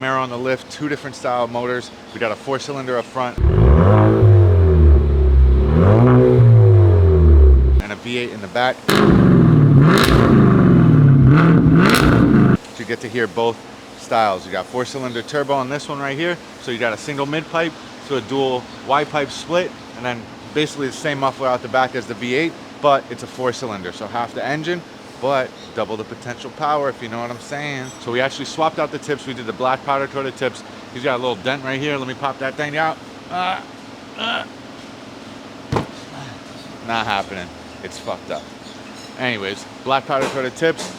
Camaro on the lift, 2 different style motors. We got a 4-cylinder up front and a V8 in the back. So you get to hear both styles. You got 4-cylinder turbo on this one right here. So you got a single mid pipe, so a dual wide pipe split, and then basically the same muffler out the back as the V8, but it's a 4-cylinder. So half the engine, but double the potential power, if you know what I'm saying. So we actually swapped out the tips. We did the black powder coated tips. He's got a little dent right here. Let me pop that thing out. Not happening. It's fucked up. Anyways, black powder coated tips.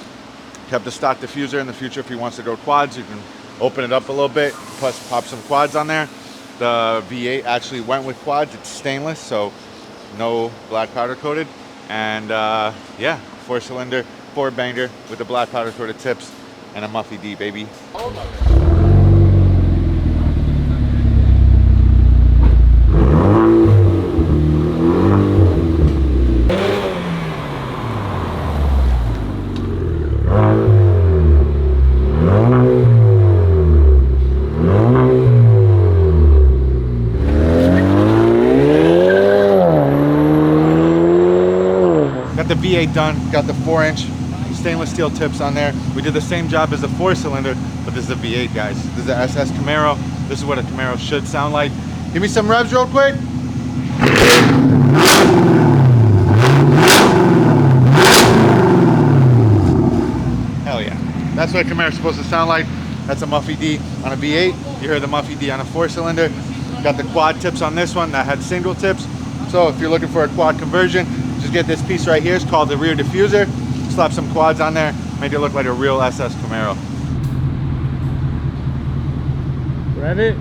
Kept the stock diffuser. In the future, if he wants to go quads, you can open it up a little bit, plus pop some quads on there. The V8 actually went with quads. It's stainless, so no black powder coated. And yeah, 4-cylinder, 4-banger with the black powder coated tips and a Muffy D, baby. Got the V8 done, got the 4-inch stainless steel tips on there. We did the same job as the 4-cylinder, but this is a V8, guys. This is the SS Camaro. This is what a Camaro should sound like. Give me some revs real quick. Hell yeah. That's what a Camaro is supposed to sound like. That's a Muffy D on a V8. You heard the Muffy D on a 4-cylinder. Got the quad tips on this one that had single tips. So if you're looking for a quad conversion, just get this piece right here. It's called the rear diffuser. Slap some quads on there, make it look like a real SS Camaro. Rev it.